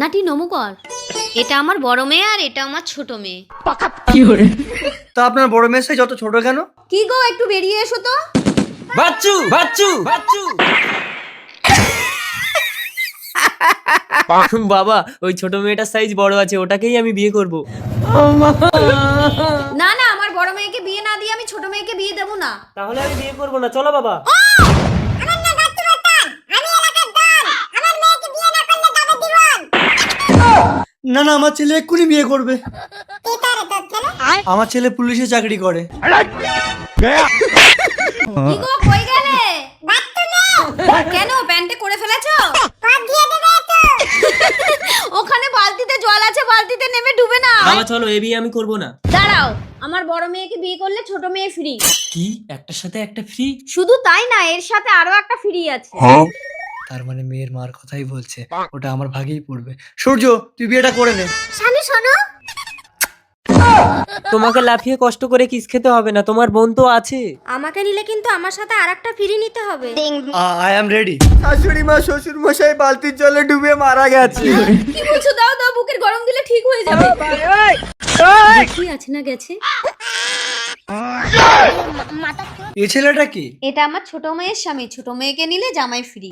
নাটি নমু কর। এটা আমার বড় মেয়ে আর এটা আমার ছোট মেয়ে। তা আপনার বড় মেয়ে সাইজ যত ছোট কেন? কি গো একটু বেরিয়ে এসো তো। বাচ্চু বাচ্চু বাচ্চু বাবা ওই ছোট মেয়েটার সাইজ বড় আছে, ওটাকেই আমি বিয়ে করব। না না, আমার বড় মেয়েকে বিয়ে না দিয়ে আমি ছোট মেয়েকে বিয়ে দেবো না। তাহলে আমি বিয়ে করব না, চলো বাবা। না না, আমার ছেলে এক্ষুনি বিয়ে করবে। আমার ছেলে পুলিশে চাকরি করে। কি গো কই গেলে? কেন প্যান্টে করে ফেলেছো? ওখানে বালতিতে জল আছে, বালতিতে নেমে ডুবে না। বাবা চলো, এই বিয়ে আমি করব না। দাঁড়াও, আমার বড় মেয়েকে বিয়ে করলে ছোট মেয়ে ফ্রি। কি একটার সাথে একটা ফ্রি? শুধু তাই না, এর সাথে আরো একটা ফ্রি আছে। তার মানে মেয়ের মার কথাই বলছে, ওটা আমার ভাগেই পড়বে। সূর্য, তুই বিয়েটা করে নে। শানু শোনো, তোমাকে লাফিয়ে কষ্ট করে কিস খেতে হবে না, তোমার বোন তো আছে। আমাকে নিলে কিন্তু আমার সাথে আরেকটা ফ্রি নিতে হবে। I am ready. শাশুড়ি মা শ্বশুর মশাই বালতির জলে ডুবে মারা গেছে। কি বলছো? দাও দাও, বুকের গরম দিলে ঠিক হয়ে যাবে। কি আছে না গেছে? এই ছেলেটা কি? এটা আমার ছোট মেয়ের স্বামী, ছোট মেয়েকে নিলে জামাই ফ্রি।